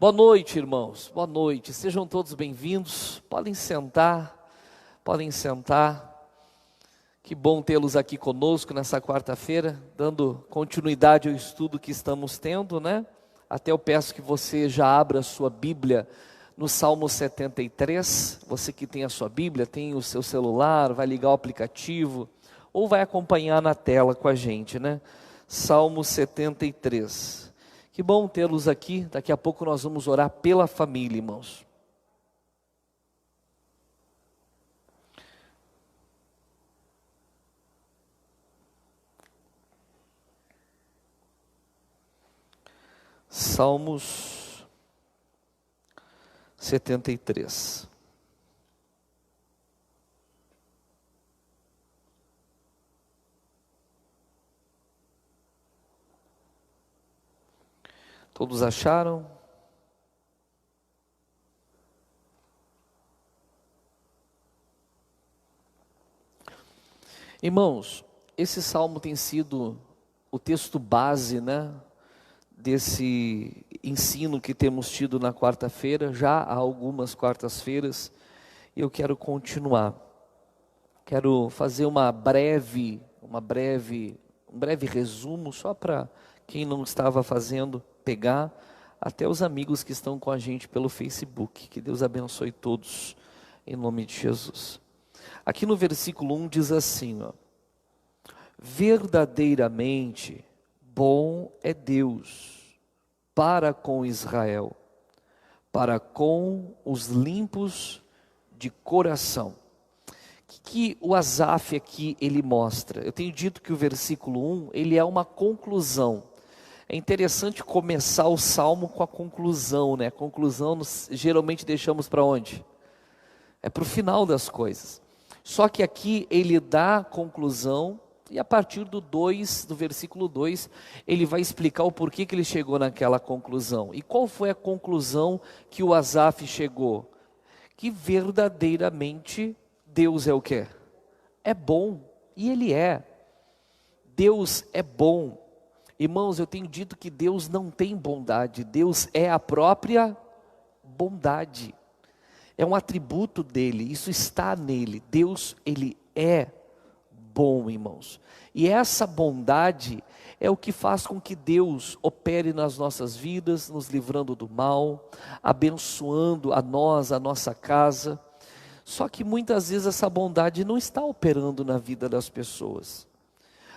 Boa noite, irmãos, boa noite, sejam todos bem-vindos, podem sentar, que bom tê-los aqui conosco nessa quarta-feira, dando continuidade ao estudo que estamos tendo, né? Até eu peço que você já abra a sua Bíblia no Salmo 73, você que tem a sua Bíblia, tem o seu celular, vai ligar o aplicativo, ou vai acompanhar na tela com a gente, né? Salmo 73. Que bom tê-los aqui. Daqui a pouco nós vamos orar pela família, irmãos. Salmos 73. Todos acharam? Irmãos, esse salmo tem sido o texto base, né, desse ensino que temos tido na quarta-feira, já há algumas quartas-feiras, e eu quero continuar. Quero fazer um breve resumo, só para quem não estava fazendo, pegar, até os amigos que estão com a gente pelo Facebook. Que Deus abençoe todos, em nome de Jesus. Aqui no versículo 1 diz assim, ó: verdadeiramente bom é Deus para com Israel, para com os limpos de coração. O que o Asaf aqui ele mostra? Eu tenho dito que o versículo 1, ele é uma conclusão. É interessante começar o salmo com a conclusão, né? A conclusão geralmente deixamos para onde? É para o final das coisas. Só que aqui ele dá a conclusão, e a partir do versículo 2, ele vai explicar o porquê que ele chegou naquela conclusão. E qual foi a conclusão que o Asaf chegou? Que verdadeiramente Deus é o quê? É bom, e Ele é. Deus é bom. Irmãos, eu tenho dito que Deus não tem bondade, Deus é a própria bondade. É um atributo dele, isso está nele. Deus, Ele é bom, irmãos. E essa bondade é o que faz com que Deus opere nas nossas vidas, nos livrando do mal, abençoando a nós, a nossa casa. Só que muitas vezes essa bondade não está operando na vida das pessoas.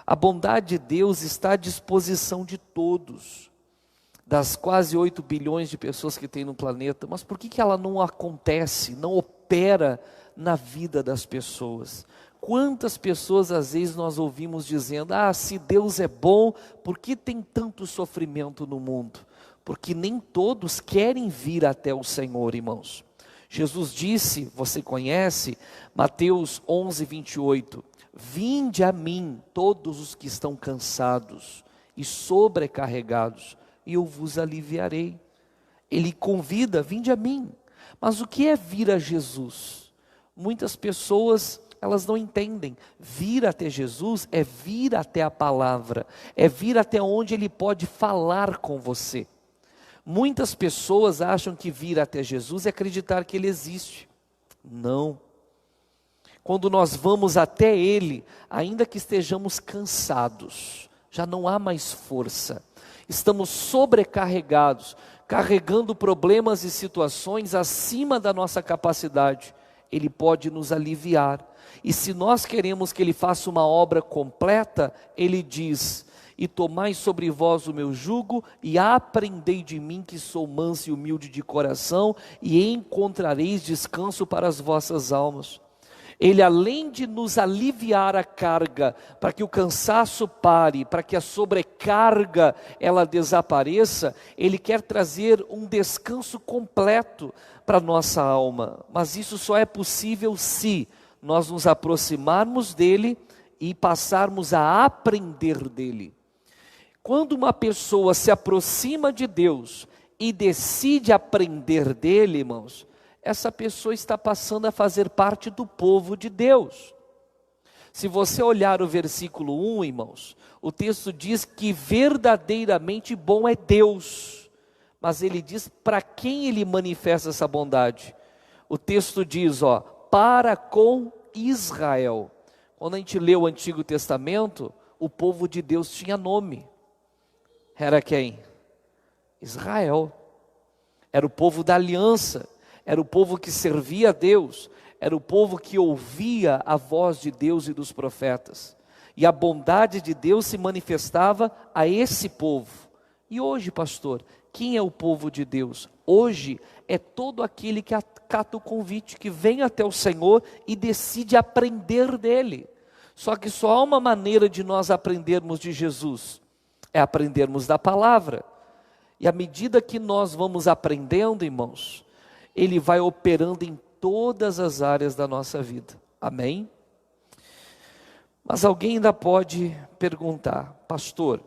A bondade de Deus está à disposição de todos, das quase 8 bilhões de pessoas que tem no planeta. Mas por que ela não acontece, não opera na vida das pessoas? Quantas pessoas às vezes nós ouvimos dizendo: se Deus é bom, por que tem tanto sofrimento no mundo? Porque nem todos querem vir até o Senhor, irmãos. Jesus disse, você conhece, Mateus 11, 28, vinde a mim todos os que estão cansados e sobrecarregados, e eu vos aliviarei. Ele convida, vinde a mim. Mas o que é vir a Jesus? Muitas pessoas, elas não entendem. Vir até Jesus é vir até a palavra, é vir até onde Ele pode falar com você. Muitas pessoas acham que vir até Jesus é acreditar que Ele existe. Não. Quando nós vamos até Ele, ainda que estejamos cansados, já não há mais força, estamos sobrecarregados, carregando problemas e situações acima da nossa capacidade, Ele pode nos aliviar. E se nós queremos que Ele faça uma obra completa, Ele diz: e tomai sobre vós o meu jugo, e aprendei de mim, que sou manso e humilde de coração, e encontrareis descanso para as vossas almas. Ele, além de nos aliviar a carga, para que o cansaço pare, para que a sobrecarga ela desapareça, Ele quer trazer um descanso completo para a nossa alma. Mas isso só é possível se nós nos aproximarmos dEle e passarmos a aprender dEle. Quando uma pessoa se aproxima de Deus e decide aprender dEle, irmãos, essa pessoa está passando a fazer parte do povo de Deus. Se você olhar o versículo 1, irmãos, o texto diz que verdadeiramente bom é Deus. mas ele diz para quem ele manifesta essa bondade. O texto diz, para com Israel. Quando a gente lê o Antigo Testamento, o povo de Deus tinha nome. Era quem? Israel. Era o povo da aliança, era o povo que servia a Deus, era o povo que ouvia a voz de Deus e dos profetas. E a bondade de Deus se manifestava a esse povo. E hoje, pastor, quem é o povo de Deus? Hoje é todo aquele que acata o convite, que vem até o Senhor e decide aprender dele. Só que só há uma maneira de nós aprendermos de Jesus, é aprendermos da palavra. E à medida que nós vamos aprendendo, irmãos, ele vai operando em todas as áreas da nossa vida. Amém? Mas alguém ainda pode perguntar, pastor,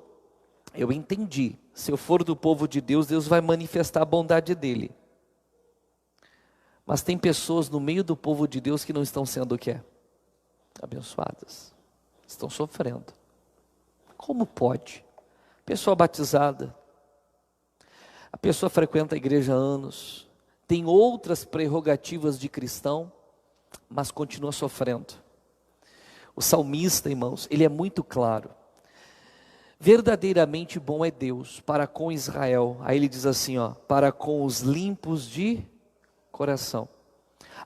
eu entendi, se eu for do povo de Deus, Deus vai manifestar a bondade dele. Mas tem pessoas no meio do povo de Deus que não estão sendo o quê? Abençoadas. Estão sofrendo. Como pode? Pessoa batizada, a pessoa frequenta a igreja há anos, tem outras prerrogativas de cristão, mas continua sofrendo. O salmista, irmãos, ele é muito claro. Verdadeiramente bom é Deus para com Israel. Aí ele diz assim, para com os limpos de coração.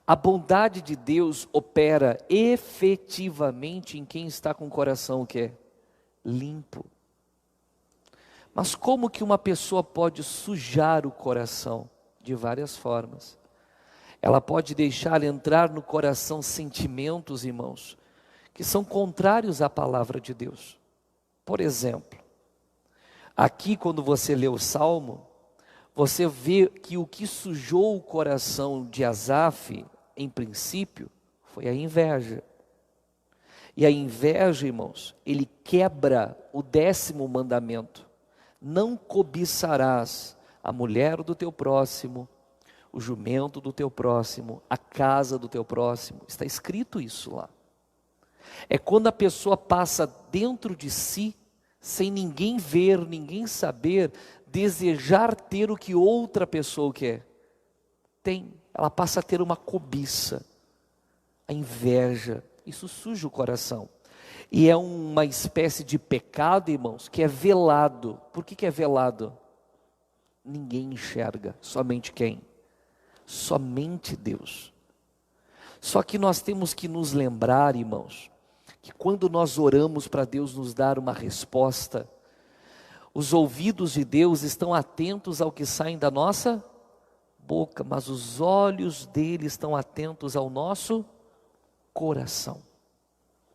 A bondade de Deus opera efetivamente em quem está com o coração o quê? Limpo. Mas como que uma pessoa pode sujar o coração? De várias formas. Ela pode deixar entrar no coração sentimentos, irmãos, que são contrários à palavra de Deus. Por exemplo, aqui quando você lê o Salmo, você vê que o que sujou o coração de Asaf, em princípio, foi a inveja. E a inveja, irmãos, ele quebra o 10º mandamento. Não cobiçarás a mulher do teu próximo, o jumento do teu próximo, a casa do teu próximo. Está escrito isso lá. É quando a pessoa passa dentro de si, sem ninguém ver, ninguém saber, desejar ter o que outra pessoa quer. Tem, ela passa a ter uma cobiça, a inveja, isso suja o coração. E é uma espécie de pecado, irmãos, que é velado. Por que é velado? Ninguém enxerga, somente quem? Somente Deus. Só que nós temos que nos lembrar, irmãos, que quando nós oramos para Deus nos dar uma resposta, os ouvidos de Deus estão atentos ao que sai da nossa boca, mas os olhos dele estão atentos ao nosso coração.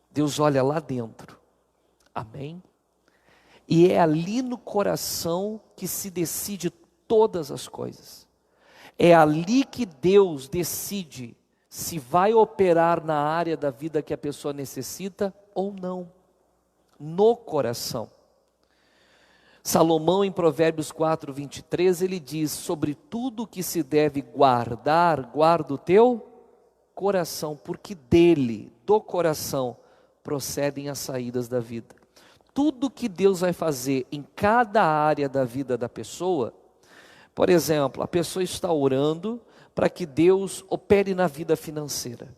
Deus olha lá dentro, amém? E é ali no coração que se decide todas as coisas. É ali que Deus decide se vai operar na área da vida que a pessoa necessita ou não. No coração. Salomão em Provérbios 4:23 ele diz, sobre tudo que se deve guardar, guarda o teu coração, porque dele, do coração, procedem as saídas da vida. Tudo que Deus vai fazer em cada área da vida da pessoa, por exemplo, a pessoa está orando para que Deus opere na vida financeira.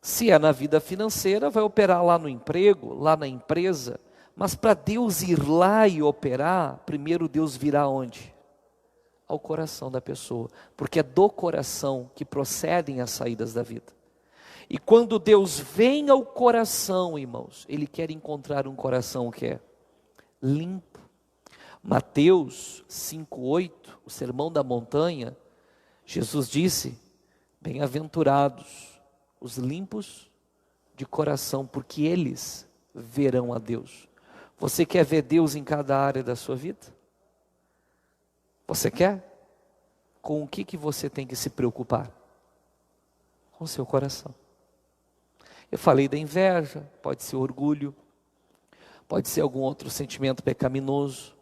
Se é na vida financeira, vai operar lá no emprego, lá na empresa, mas para Deus ir lá e operar, primeiro Deus virá onde? Ao coração da pessoa, porque é do coração que procedem as saídas da vida. E quando Deus vem ao coração, irmãos, Ele quer encontrar um coração que é limpo. Mateus 5:8, o sermão da montanha, Jesus disse, bem-aventurados os limpos de coração, porque eles verão a Deus. Você quer ver Deus em cada área da sua vida? Você quer? Com o que você tem que se preocupar? Com o seu coração. Eu falei da inveja, pode ser orgulho, pode ser algum outro sentimento pecaminoso,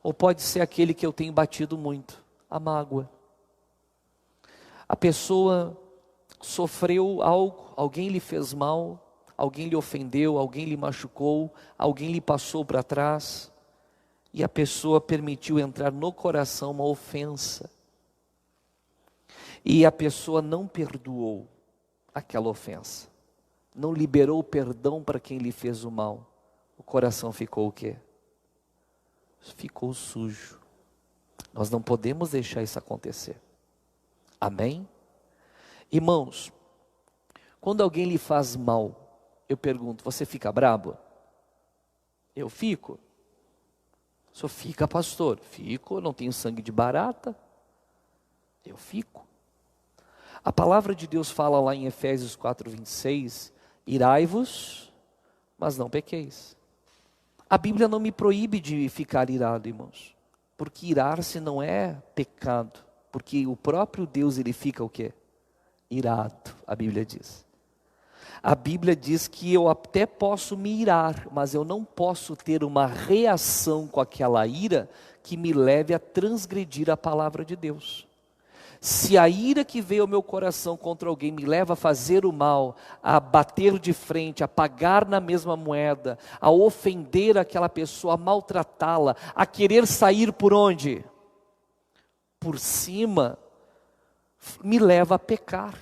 ou pode ser aquele que eu tenho batido muito, a mágoa. A pessoa sofreu algo, alguém lhe fez mal, alguém lhe ofendeu, alguém lhe machucou, alguém lhe passou para trás, e a pessoa permitiu entrar no coração uma ofensa. E a pessoa não perdoou aquela ofensa. Não liberou o perdão para quem lhe fez o mal. O coração ficou o quê? Ficou sujo. Nós não podemos deixar isso acontecer. Amém? Irmãos, quando alguém lhe faz mal, eu pergunto, você fica brabo? Eu fico. O senhor fica, pastor? Fico, não tenho sangue de barata. Eu fico. A palavra de Deus fala lá em Efésios 4:26, irai-vos, mas não pequeis. A Bíblia não me proíbe de ficar irado, irmãos, porque irar-se não é pecado, porque o próprio Deus, ele fica o quê? Irado, a Bíblia diz. A Bíblia diz que eu até posso me irar, mas eu não posso ter uma reação com aquela ira que me leve a transgredir a palavra de Deus. Se a ira que veio ao meu coração contra alguém me leva a fazer o mal, a bater de frente, a pagar na mesma moeda, a ofender aquela pessoa, a maltratá-la, a querer sair por onde? Por cima, me leva a pecar.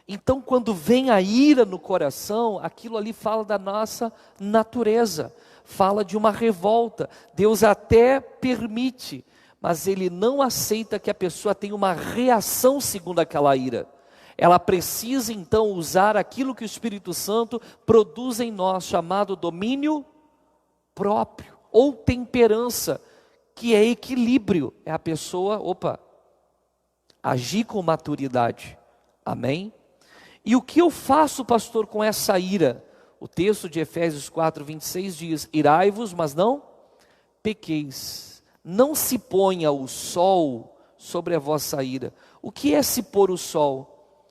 Então, quando vem a ira no coração, aquilo ali fala da nossa natureza, fala de uma revolta. Deus até permite, mas Ele não aceita que a pessoa tenha uma reação segundo aquela ira. Ela precisa então usar aquilo que o Espírito Santo produz em nós, chamado domínio próprio, ou temperança, que é equilíbrio. É a pessoa, agir com maturidade. Amém? E o que eu faço, pastor, com essa ira? O texto de Efésios 4:26 diz, irai-vos, mas não pequeis. Não se ponha o sol sobre a vossa ira. O que é se pôr o sol?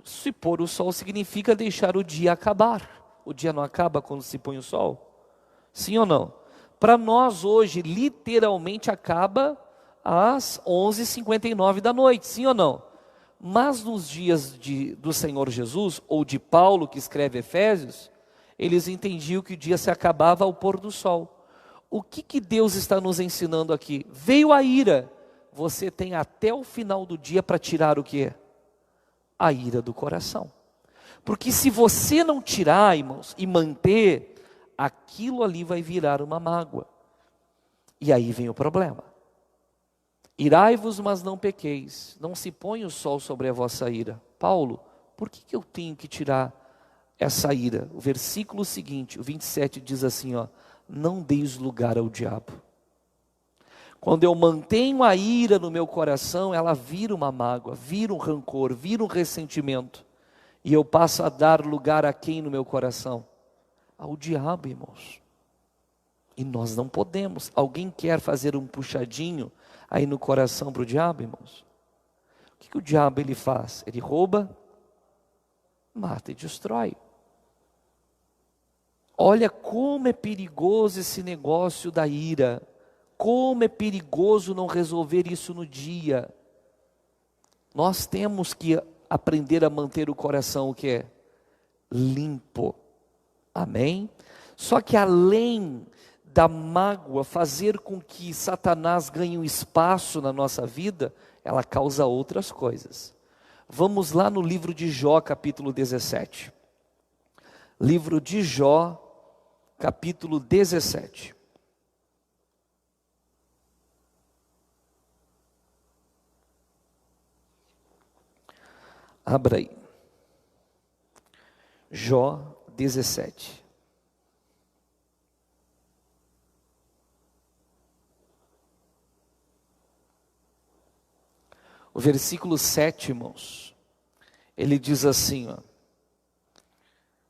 Se pôr o sol significa deixar o dia acabar. O dia não acaba quando se põe o sol? Sim ou não? Para nós hoje, literalmente acaba às 11h59 da noite, sim ou não? Mas nos dias do Senhor Jesus, ou de Paulo que escreve Efésios, eles entendiam que o dia se acabava ao pôr do sol. O que Deus está nos ensinando aqui? Veio a ira, você tem até o final do dia para tirar o quê? A ira do coração. Porque se você não tirar, irmãos, e manter, aquilo ali vai virar uma mágoa. E aí vem o problema. Irai-vos, mas não pequeis, não se põe o sol sobre a vossa ira. Paulo, por que eu tenho que tirar essa ira? O versículo seguinte, o 27 diz assim, não deis lugar ao diabo. Quando eu mantenho a ira no meu coração, ela vira uma mágoa, vira um rancor, vira um ressentimento. E eu passo a dar lugar a quem no meu coração? Ao diabo, irmãos. E nós não podemos. Alguém quer fazer um puxadinho aí no coração para o diabo, irmãos? O que o diabo ele faz? Ele rouba, mata e destrói. Olha como é perigoso esse negócio da ira. Como é perigoso não resolver isso no dia. Nós temos que aprender a manter o coração o quê? Limpo. Amém? Só que além da mágoa fazer com que Satanás ganhe um espaço na nossa vida, ela causa outras coisas. Vamos lá no livro de Jó, capítulo 17. Livro de Jó, capítulo 17. Abra aí. Jó 17. O versículo 7, irmãos, ele diz assim,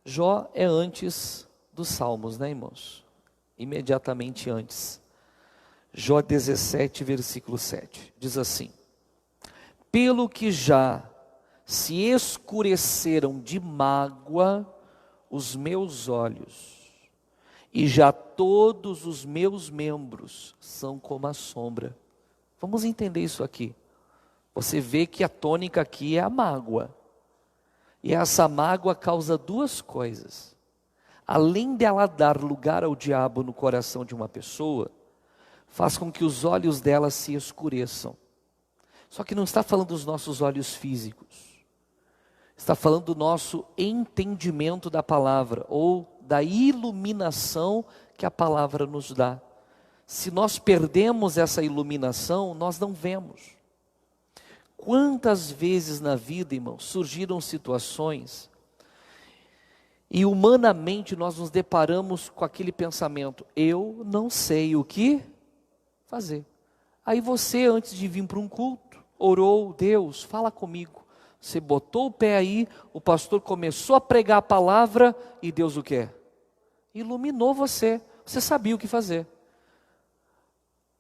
Jó é antes dos Salmos, né, irmãos? Imediatamente antes. Jó 17, versículo 7, diz assim, pelo que já se escureceram de mágoa os meus olhos, e já todos os meus membros são como a sombra. Vamos entender isso aqui. Você vê que a tônica aqui é a mágoa. E essa mágoa causa duas coisas. Além dela dar lugar ao diabo no coração de uma pessoa, faz com que os olhos dela se escureçam. Só que não está falando dos nossos olhos físicos. Está falando do nosso entendimento da palavra, ou da iluminação que a palavra nos dá. Se nós perdemos essa iluminação, nós não vemos. Quantas vezes na vida, irmãos, surgiram situações e humanamente nós nos deparamos com aquele pensamento: eu não sei o que fazer. Aí você, antes de vir para um culto, orou: Deus, fala comigo. Você botou o pé aí, o pastor começou a pregar a palavra e Deus o quê? Iluminou você. Você sabia o que fazer.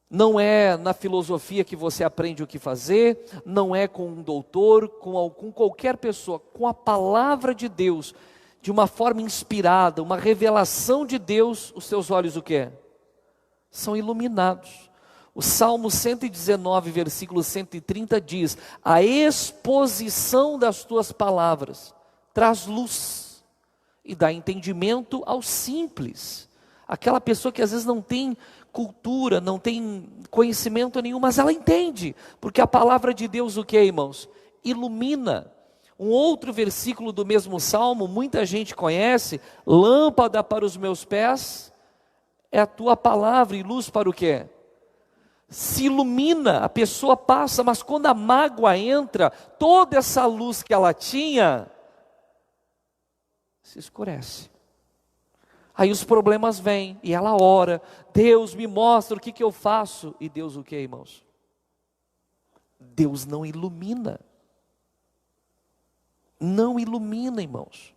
Não é na filosofia que você aprende o que fazer, não é com um doutor, com qualquer pessoa, com a palavra de Deus, de uma forma inspirada, uma revelação de Deus, os seus olhos o quê? São iluminados. O Salmo 119, versículo 130 diz: a exposição das tuas palavras traz luz e dá entendimento aos simples. Aquela pessoa que às vezes não tem cultura, não tem conhecimento nenhum, mas ela entende, porque a palavra de Deus o que, irmãos? Ilumina. Um outro versículo do mesmo Salmo, muita gente conhece: lâmpada para os meus pés é a tua palavra e luz para o quê? Se ilumina, a pessoa passa, mas quando a mágoa entra, toda essa luz que ela tinha, se escurece. Aí os problemas vêm, e ela ora: Deus me mostra o que eu faço. E Deus o que, irmãos? Deus não ilumina. Não ilumina, irmãos.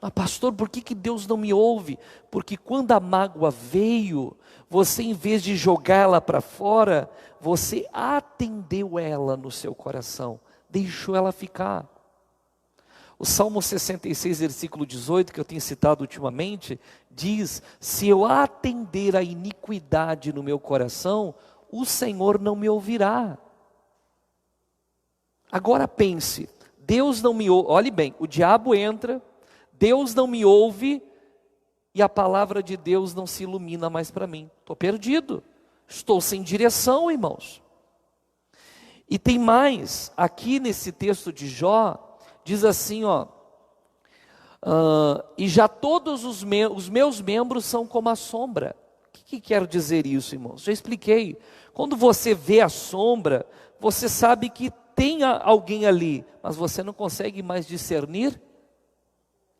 Mas pastor, por que Deus não me ouve? Porque quando a mágoa veio, você, em vez de jogá-la para fora, você atendeu ela no seu coração, deixou ela ficar. O Salmo 66, versículo 18, que eu tenho citado ultimamente, diz: se eu atender a iniquidade no meu coração, o Senhor não me ouvirá. Agora pense, Deus não me ouve, olhe bem, o diabo entra, Deus não me ouve, e a palavra de Deus não se ilumina mais para mim. Estou perdido, estou sem direção, irmãos. E tem mais, aqui nesse texto de Jó, diz assim, e já todos os meus membros são como a sombra. O que quer dizer isso, irmãos? Já expliquei. Quando você vê a sombra, você sabe que tem alguém ali, mas você não consegue mais discernir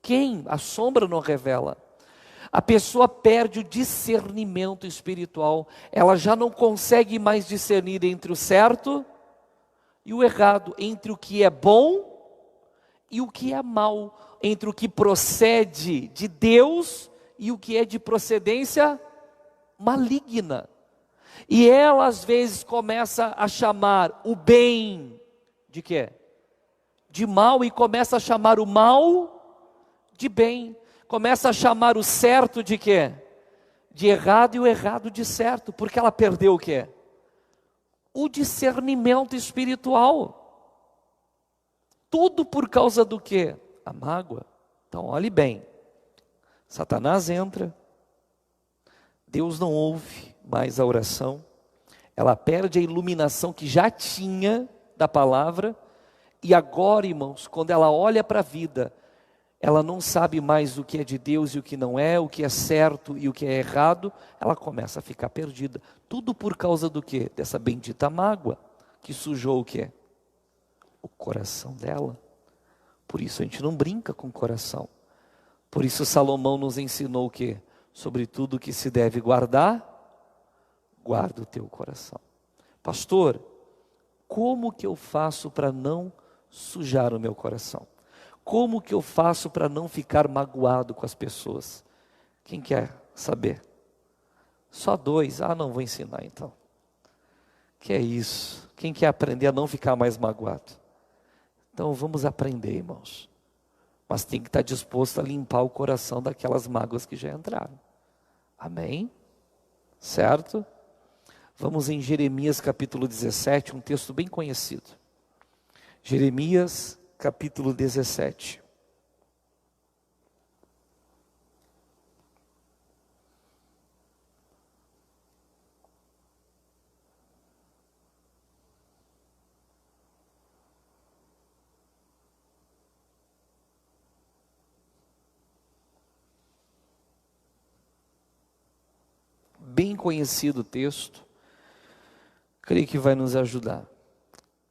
quem. A sombra não revela. A pessoa perde o discernimento espiritual, ela já não consegue mais discernir entre o certo e o errado, entre o que é bom e o que é mal, entre o que procede de Deus e o que é de procedência maligna. E ela às vezes começa a chamar o bem de quê? De mal, e começa a chamar o mal de bem. Começa a chamar o certo de quê? De errado, e o errado de certo, porque ela perdeu o quê? O discernimento espiritual. Tudo por causa do quê? A mágoa. Então olhe bem, Satanás entra, Deus não ouve mais a oração, ela perde a iluminação que já tinha da palavra, e agora, irmãos, quando ela olha para a vida, ela não sabe mais o que é de Deus e o que não é, o que é certo e o que é errado, ela começa a ficar perdida. Tudo por causa do quê? Dessa bendita mágoa, que sujou o quê? O coração dela. Por isso a gente não brinca com o coração. Por isso Salomão nos ensinou o quê? Sobre tudo que se deve guardar, guarda o teu coração. Pastor, como que eu faço para não sujar o meu coração? Como que eu faço para não ficar magoado com as pessoas? Quem quer saber? Só dois? Não vou ensinar então. Que é isso? Quem quer aprender a não ficar mais magoado? Então vamos aprender, irmãos. Mas tem que estar disposto a limpar o coração daquelas mágoas que já entraram. Amém? Certo? Vamos em Jeremias capítulo 17, um texto bem conhecido. Jeremias capítulo 17. bem conhecido texto, creio que vai nos ajudar.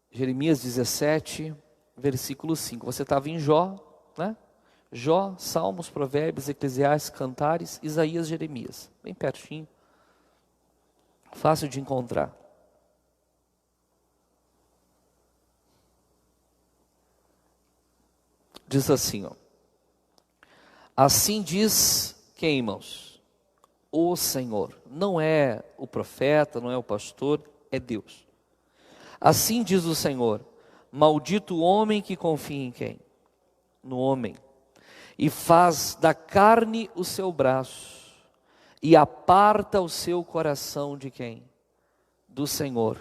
Jeremias 17, versículo 5. Você estava em Jó, né? Jó, Salmos, Provérbios, Eclesiastes, Cantares, Isaías, Jeremias. Bem pertinho. Fácil de encontrar. Diz assim, ó. Assim diz quem, irmãos? O Senhor. Não é o profeta, não é o pastor, é Deus. Assim diz o Senhor: maldito o homem que confia em quem? No homem. E faz da carne o seu braço, e aparta o seu coração de quem? Do Senhor.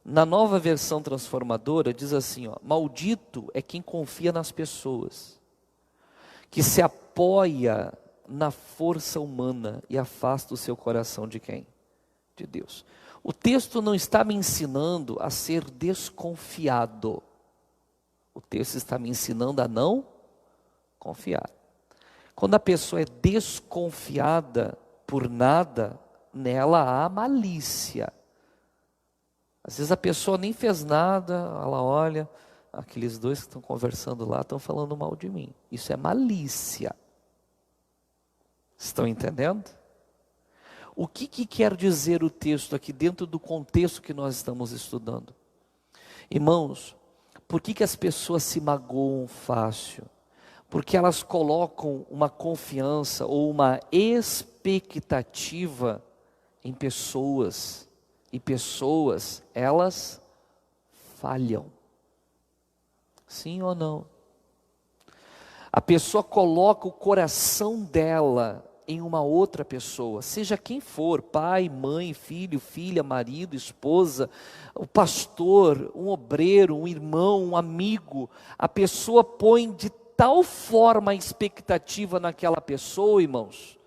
Na Nova Versão Transformadora diz assim, ó, maldito é quem confia nas pessoas, que se apoia na força humana e afasta o seu coração de quem? De Deus. O texto não está me ensinando a ser desconfiado. O texto está me ensinando a não confiar. Quando a pessoa é desconfiada por nada, nela há malícia. Às vezes a pessoa nem fez nada, ela olha, aqueles dois que estão conversando lá estão falando mal de mim. Isso é malícia. Estão entendendo? O que quer dizer o texto aqui dentro do contexto que nós estamos estudando? Irmãos, por que as pessoas se magoam fácil? Porque elas colocam uma confiança ou uma expectativa em pessoas. E pessoas, elas falham. Sim ou não? A pessoa coloca o coração dela em uma outra pessoa, seja quem for, pai, mãe, filho, filha, marido, esposa, o pastor, um obreiro, um irmão, um amigo. A pessoa põe de tal forma a expectativa naquela pessoa, irmãos,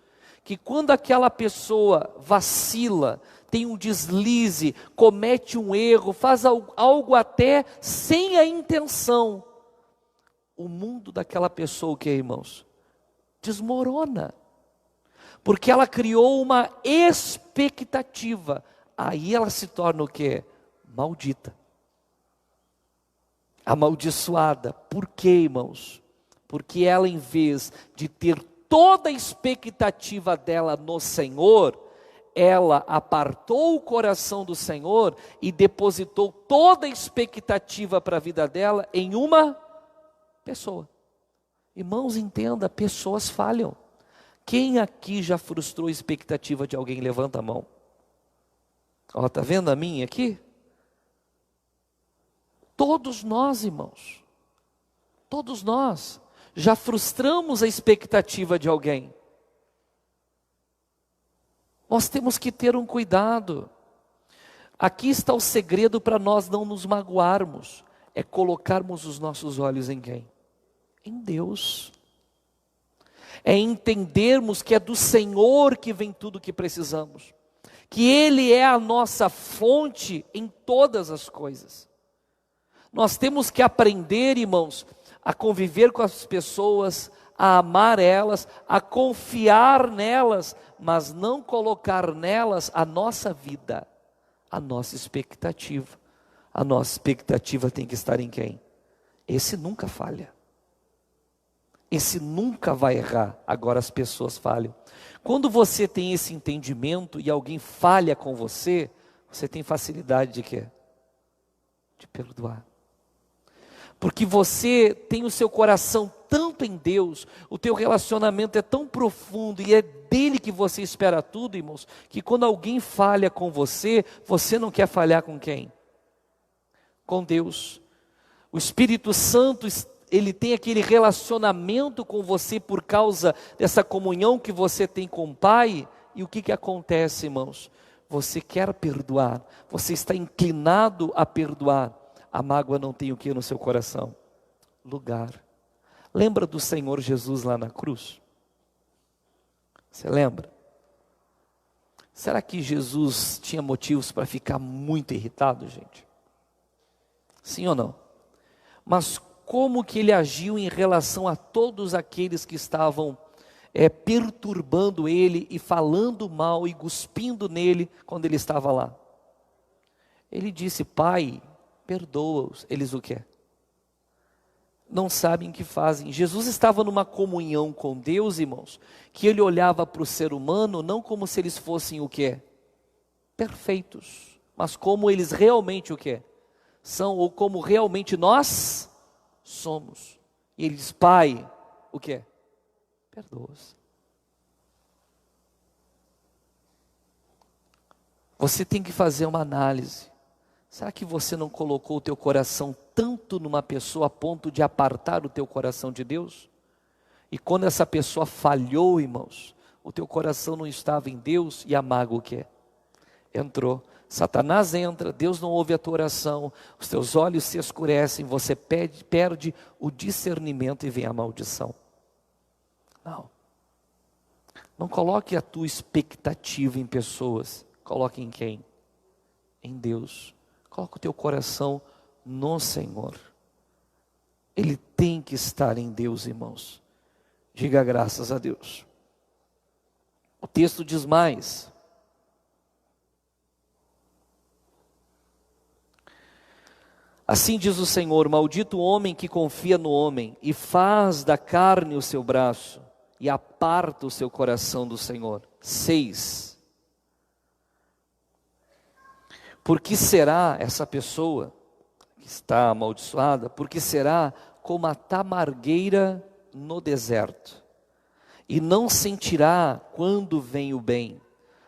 que quando aquela pessoa vacila, tem um deslize, comete um erro, faz algo até sem a intenção, o mundo daquela pessoa, o que é, irmãos? Desmorona. Porque ela criou uma expectativa. Aí ela se torna o quê? Maldita. Amaldiçoada. Por quê, irmãos? Porque ela, em vez de ter toda a expectativa dela no Senhor, ela apartou o coração do Senhor e depositou toda a expectativa para a vida dela em uma pessoa. Irmãos, entenda, pessoas falham. Quem aqui já frustrou a expectativa de alguém? Levanta a mão. Ó, tá vendo a minha aqui? Todos nós, irmãos, todos nós já frustramos a expectativa de alguém. Nós temos que ter um cuidado. Aqui está o segredo para nós não nos magoarmos, é colocarmos os nossos olhos em quem? Em Deus. É entendermos que é do Senhor que vem tudo o que precisamos, que Ele é a nossa fonte em todas as coisas. Nós temos que aprender, irmãos, a conviver com as pessoas, a amar elas, a confiar nelas, mas não colocar nelas a nossa vida, a nossa expectativa. A nossa expectativa tem que estar em quem? Esse nunca falha. Esse nunca vai errar. Agora as pessoas falham. Quando você tem esse entendimento e alguém falha com você, você tem facilidade de quê? De perdoar. Porque você tem o seu coração tanto em Deus, o teu relacionamento é tão profundo e é dele que você espera tudo, irmãos, que quando alguém falha com você, você não quer falhar com quem? Com Deus. O Espírito Santo, ele tem aquele relacionamento com você por causa dessa comunhão que você tem com o Pai. E o que acontece, irmãos? Você quer perdoar, você está inclinado a perdoar. A mágoa não tem o que no seu coração? Lugar. Lembra do Senhor Jesus lá na cruz? Você lembra? Será que Jesus tinha motivos para ficar muito irritado, gente? Sim ou não? Mas como que ele agiu em relação a todos aqueles que estavam perturbando ele e falando mal e cuspindo nele quando ele estava lá. Ele disse: Pai, perdoa-os. Eles o quê? Não sabem o que fazem. Jesus estava numa comunhão com Deus, irmãos, que ele olhava para o ser humano não como se eles fossem o quê? Perfeitos, mas como eles realmente o quê? São, ou como realmente nós somos. E ele diz: Pai, o quê? Perdoa-os. Você tem que fazer uma análise. Será que você não colocou o teu coração tanto numa pessoa a ponto de apartar o teu coração de Deus? E quando essa pessoa falhou, irmãos, o teu coração não estava em Deus e a mágoa o quê? Entrou. Satanás entra, Deus não ouve a tua oração, os teus olhos se escurecem, você perde o discernimento e vem a maldição. Não coloque a tua expectativa em pessoas, coloque em quem? Em Deus. Coloca o teu coração no Senhor. Ele tem que estar em Deus, irmãos. Diga graças a Deus. O texto diz mais. Assim diz o Senhor: maldito o homem que confia no homem e faz da carne o seu braço e aparta o seu coração do Senhor. 6. Porque será essa pessoa que está amaldiçoada, porque será como a tamargueira no deserto, e não sentirá quando vem o bem,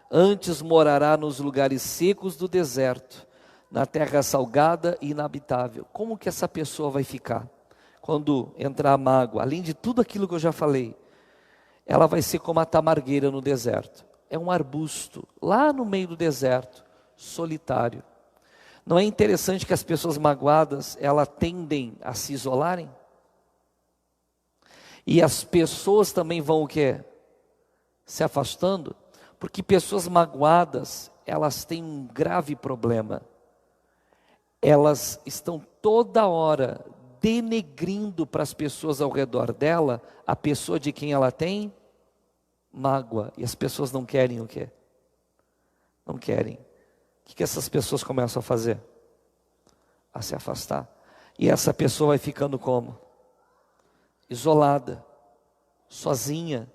antes morará nos lugares secos do deserto, na terra salgada e inabitável. Como que essa pessoa vai ficar? Quando entrar a mágoa, além de tudo aquilo que eu já falei, ela vai ser como a tamargueira no deserto. É um arbusto, lá no meio do deserto, solitário. Não é interessante que as pessoas magoadas, elas tendem a se isolarem? E as pessoas também vão o quê? Se afastando? Porque pessoas magoadas, elas têm um grave problema. Elas estão toda hora denegrindo para as pessoas ao redor dela, a pessoa de quem ela tem mágoa. E as pessoas não querem o quê? Não querem. O que essas pessoas começam a fazer? A se afastar. E essa pessoa vai ficando como? Isolada, sozinha,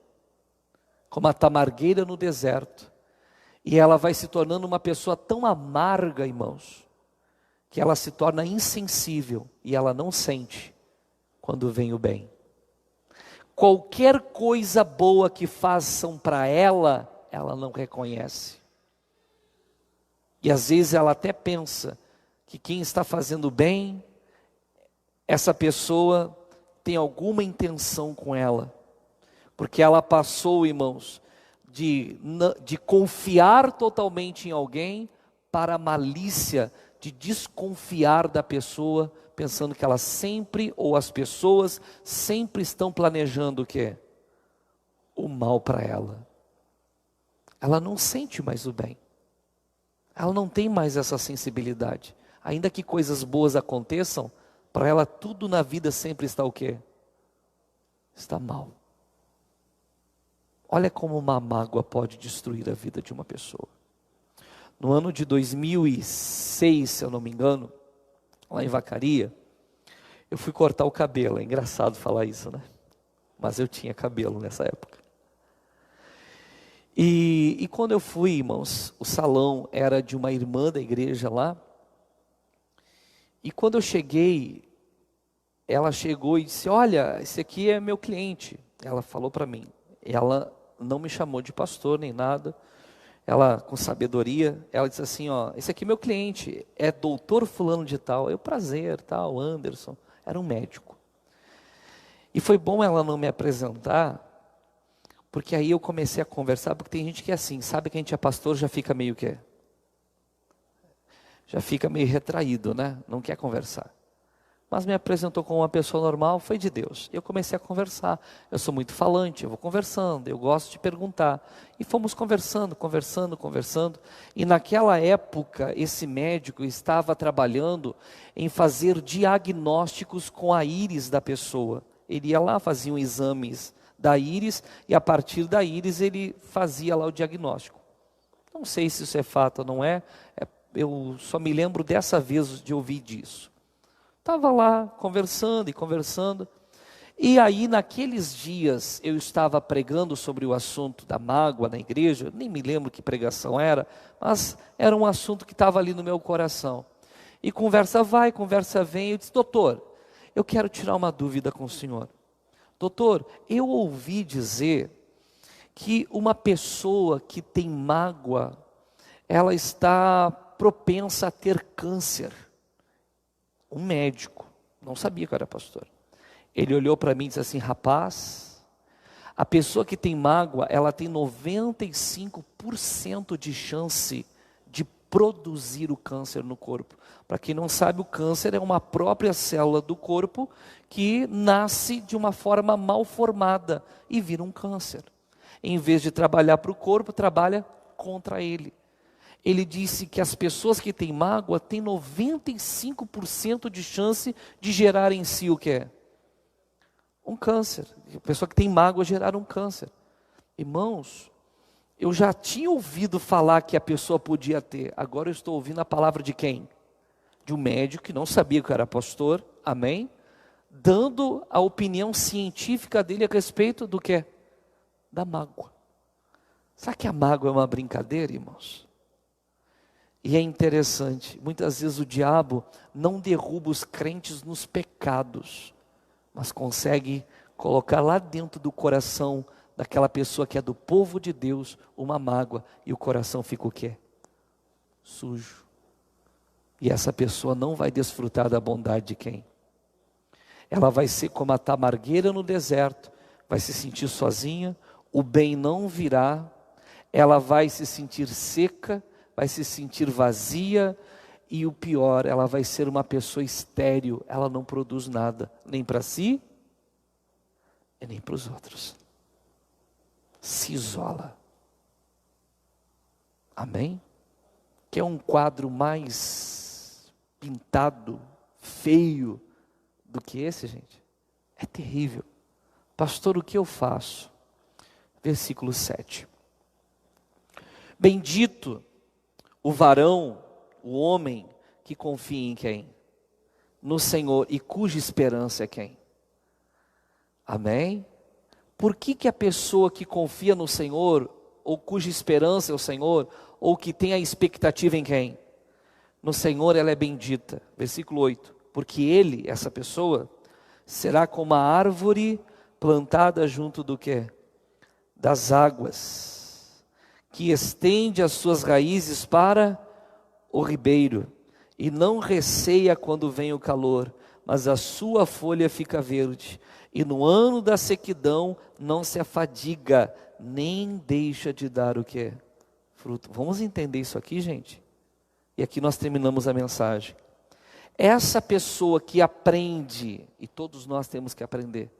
como a tamargueira no deserto. E ela vai se tornando uma pessoa tão amarga, irmãos, que ela se torna insensível e ela não sente quando vem o bem. Qualquer coisa boa que façam para ela, ela não reconhece. E às vezes ela até pensa que quem está fazendo bem, essa pessoa tem alguma intenção com ela. Porque ela passou, irmãos, de confiar totalmente em alguém para a malícia de desconfiar da pessoa, pensando que ela sempre, ou as pessoas, sempre estão planejando o quê? O mal para ela. Ela não sente mais o bem. Ela não tem mais essa sensibilidade. Ainda que coisas boas aconteçam, para ela tudo na vida sempre está o quê? Está mal. Olha como uma mágoa pode destruir a vida de uma pessoa. No ano de 2006, se eu não me engano, lá em Vacaria, eu fui cortar o cabelo. É engraçado falar isso, né? Mas eu tinha cabelo nessa época. E quando eu fui, irmãos, o salão era de uma irmã da igreja lá. E quando eu cheguei, ela chegou e disse: olha, esse aqui é meu cliente. Ela falou para mim. Ela não me chamou de pastor nem nada. Ela, com sabedoria, ela disse assim: ó, esse aqui é meu cliente, é doutor fulano de tal. Eu, prazer, tal, Anderson. Era um médico. E foi bom ela não me apresentar, porque aí eu comecei a conversar, porque tem gente que é assim, sabe que a gente é pastor, já fica meio que... já fica meio retraído, né? Não quer conversar. Mas me apresentou como uma pessoa normal, foi de Deus. Eu comecei a conversar. Eu sou muito falante, eu vou conversando, eu gosto de perguntar. E fomos conversando. E naquela época, esse médico estava trabalhando em fazer diagnósticos com a íris da pessoa. Ele ia lá, fazia exames da íris, e a partir da íris ele fazia lá o diagnóstico. Não sei se isso é fato ou não é, eu só me lembro dessa vez de ouvir disso. Estava lá conversando e conversando, e aí naqueles dias eu estava pregando sobre o assunto da mágoa na igreja, nem me lembro que pregação era, mas era um assunto que estava ali no meu coração. E conversa vai, conversa vem, eu disse: doutor, eu quero tirar uma dúvida com o senhor. Doutor, eu ouvi dizer que uma pessoa que tem mágoa, ela está propensa a ter câncer. Um médico, não sabia que eu era pastor. Ele olhou para mim e disse assim: rapaz, a pessoa que tem mágoa, ela tem 95% de chance de produzir o câncer no corpo. Para quem não sabe, o câncer é uma própria célula do corpo que nasce de uma forma mal formada e vira um câncer. Em vez de trabalhar para o corpo, trabalha contra ele. Ele disse que as pessoas que têm mágoa têm 95% de chance de gerar em si o que é? Um câncer. A pessoa que tem mágoa gerar um câncer. Irmãos, eu já tinha ouvido falar que a pessoa podia ter. Agora eu estou ouvindo a palavra de quem? De um médico que não sabia que eu era pastor, amém? Dando a opinião científica dele a respeito do que? Da mágoa. Será que a mágoa é uma brincadeira, irmãos? E é interessante, muitas vezes o diabo não derruba os crentes nos pecados, mas consegue colocar lá dentro do coração daquela pessoa que é do povo de Deus uma mágoa, e o coração fica o quê? Sujo. E essa pessoa não vai desfrutar da bondade de quem? Ela vai ser como a tamargueira no deserto, vai se sentir sozinha, o bem não virá, ela vai se sentir seca, vai se sentir vazia, e o pior, ela vai ser uma pessoa estéril, ela não produz nada, nem para si, e nem para os outros. Se isola. Amém? Quer um quadro mais pintado, feio, do que esse, gente? É terrível. Pastor, o que eu faço? Versículo 7. Bendito o varão, o homem que confia em quem? No Senhor, e cuja esperança é quem? Amém? Por que a pessoa que confia no Senhor, ou cuja esperança é o Senhor, ou que tem a expectativa em quem? No Senhor, ela é bendita. Versículo 8. Porque ele, essa pessoa, será como a árvore plantada junto do quê? Das águas, que estende as suas raízes para o ribeiro, e não receia quando vem o calor, mas a sua folha fica verde, e no ano da sequidão não se afadiga, nem deixa de dar o quê? Fruto. Vamos entender isso aqui, gente? E aqui nós terminamos a mensagem. Essa pessoa que aprende, e todos nós temos que aprender,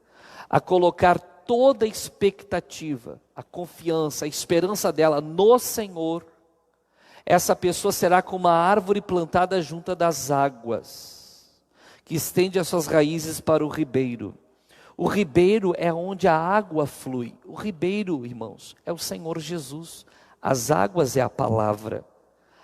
a colocar toda a expectativa, a confiança, a esperança dela no Senhor, essa pessoa será como uma árvore plantada junto das águas, que estende as suas raízes para o ribeiro. O ribeiro é onde a água flui. O ribeiro, irmãos, é o Senhor Jesus. As águas é a palavra.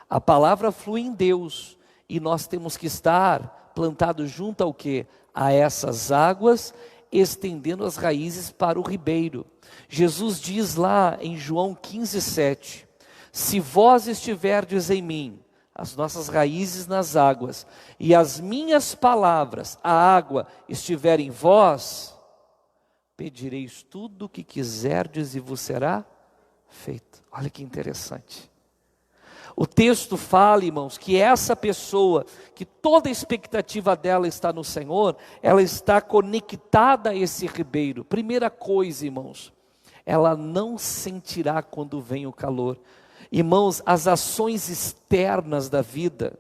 A palavra flui em Deus, e nós temos que estar plantados junto ao quê? A essas águas, estendendo as raízes para o ribeiro. Jesus diz lá em João 15:7, se vós estiverdes em mim, as nossas raízes nas águas, e as minhas palavras, a água, estiver em vós, pedireis tudo o que quiserdes e vos será feito. Olha que interessante. O texto fala, irmãos, que essa pessoa, que toda a expectativa dela está no Senhor, ela está conectada a esse ribeiro. Primeira coisa, irmãos, ela não sentirá quando vem o calor. Irmãos, as ações externas da vida,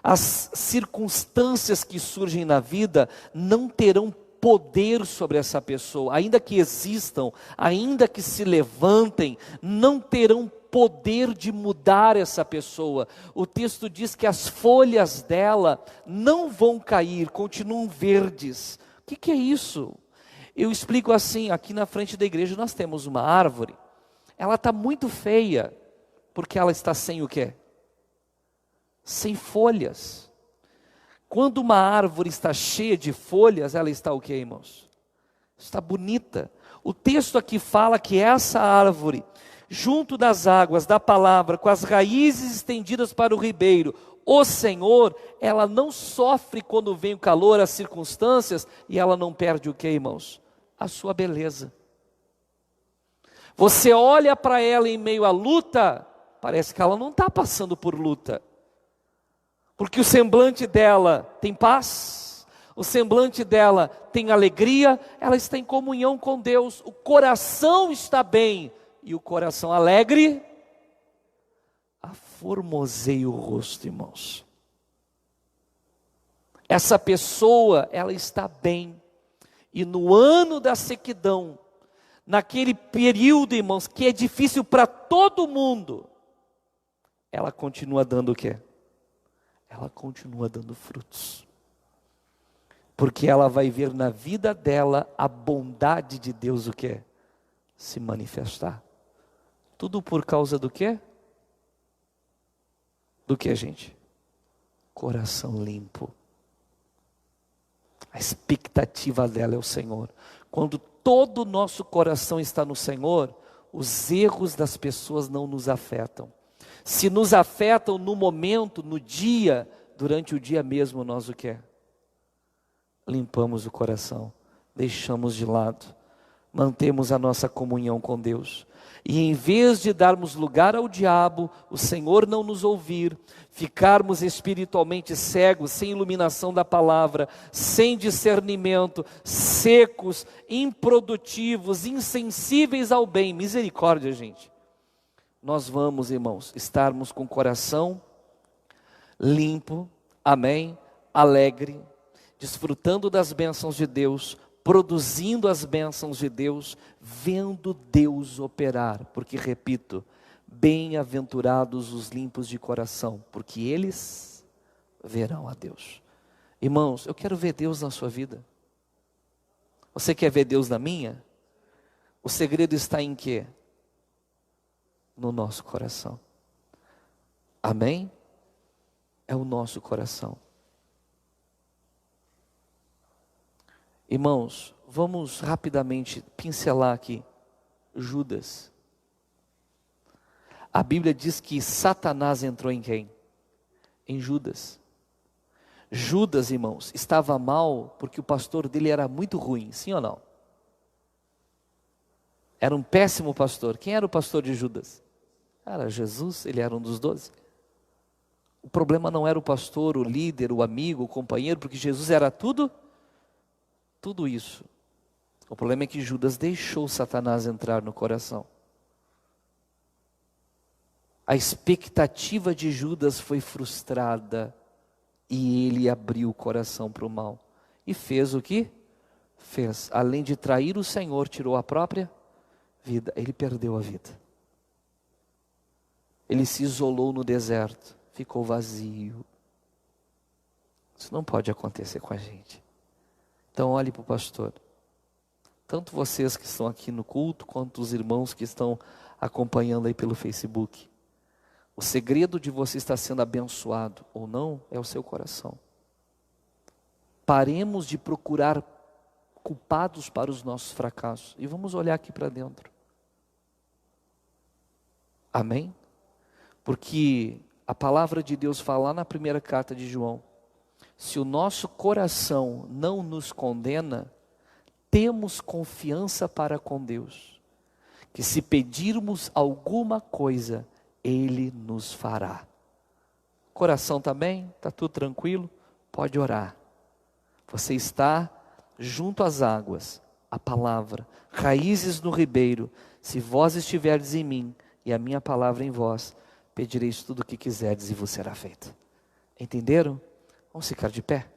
as circunstâncias que surgem na vida, não terão poder sobre essa pessoa, ainda que existam, ainda que se levantem, não terão poder de mudar essa pessoa. O texto diz que as folhas dela não vão cair, continuam verdes. O que é isso? Eu explico assim, aqui na frente da igreja nós temos uma árvore, ela está muito feia, porque ela está sem o quê? Sem folhas. Quando uma árvore está cheia de folhas, ela está o quê, irmãos? Está bonita. O texto aqui fala que essa árvore, junto das águas da palavra, com as raízes estendidas para o ribeiro, o Senhor, ela não sofre quando vem o calor, as circunstâncias, e ela não perde o quê, irmãos? A sua beleza. Você olha para ela em meio à luta, parece que ela não está passando por luta, porque o semblante dela tem paz, o semblante dela tem alegria, ela está em comunhão com Deus, o coração está bem, e o coração alegre aformoseia o rosto, irmãos. Essa pessoa, ela está bem, e no ano da sequidão, naquele período, irmãos, que é difícil para todo mundo, ela continua dando o quê? Ela continua dando frutos, porque ela vai ver na vida dela a bondade de Deus o quê? Se manifestar. Tudo por causa do quê? Do que, gente? Coração limpo. A expectativa dela é o Senhor. Quando todo o nosso coração está no Senhor, os erros das pessoas não nos afetam. Se nos afetam no momento, no dia, durante o dia mesmo, nós o quê? Limpamos o coração, deixamos de lado, mantemos a nossa comunhão com Deus. E em vez de darmos lugar ao diabo, o Senhor não nos ouvir, ficarmos espiritualmente cegos, sem iluminação da palavra, sem discernimento, secos, improdutivos, insensíveis ao bem, misericórdia, gente. Nós vamos, irmãos, estarmos com o coração limpo, amém, alegre, desfrutando das bênçãos de Deus, produzindo as bênçãos de Deus, vendo Deus operar, porque repito, bem-aventurados os limpos de coração, porque eles verão a Deus. Irmãos, eu quero ver Deus na sua vida. Você quer ver Deus na minha? O segredo está em quê? No nosso coração. Amém? É o nosso coração. Irmãos, vamos rapidamente pincelar aqui Judas. A Bíblia diz que Satanás entrou em quem? Em Judas. Judas, irmãos, estava mal porque o pastor dele era muito ruim, sim ou não? Era um péssimo pastor. Quem era o pastor de Judas? Era Jesus, ele era um dos 12. O problema não era o pastor, o líder, o amigo, o companheiro, porque Jesus era tudo isso. O problema é que Judas deixou Satanás entrar no coração. A expectativa de Judas foi frustrada e ele abriu o coração para o mal. E fez o que? Fez. Além de trair o Senhor, tirou a própria vida. Ele perdeu a vida. Ele se isolou no deserto, ficou vazio. Isso não pode acontecer com a gente. Então olhe para o pastor. Tanto vocês que estão aqui no culto, quanto os irmãos que estão acompanhando aí pelo Facebook. O segredo de você estar sendo abençoado ou não é o seu coração. Paremos de procurar culpados para os nossos fracassos e vamos olhar aqui para dentro. Amém? Porque a palavra de Deus fala lá na primeira carta de João, se o nosso coração não nos condena, temos confiança para com Deus, que se pedirmos alguma coisa, Ele nos fará. Coração também? Está tudo tranquilo? Pode orar. Você está junto às águas, a palavra, raízes no ribeiro. Se vós estiverdes em mim e a minha palavra em vós, pedireis tudo o que quiserdes e vos será feito. Entenderam? Vamos ficar de pé?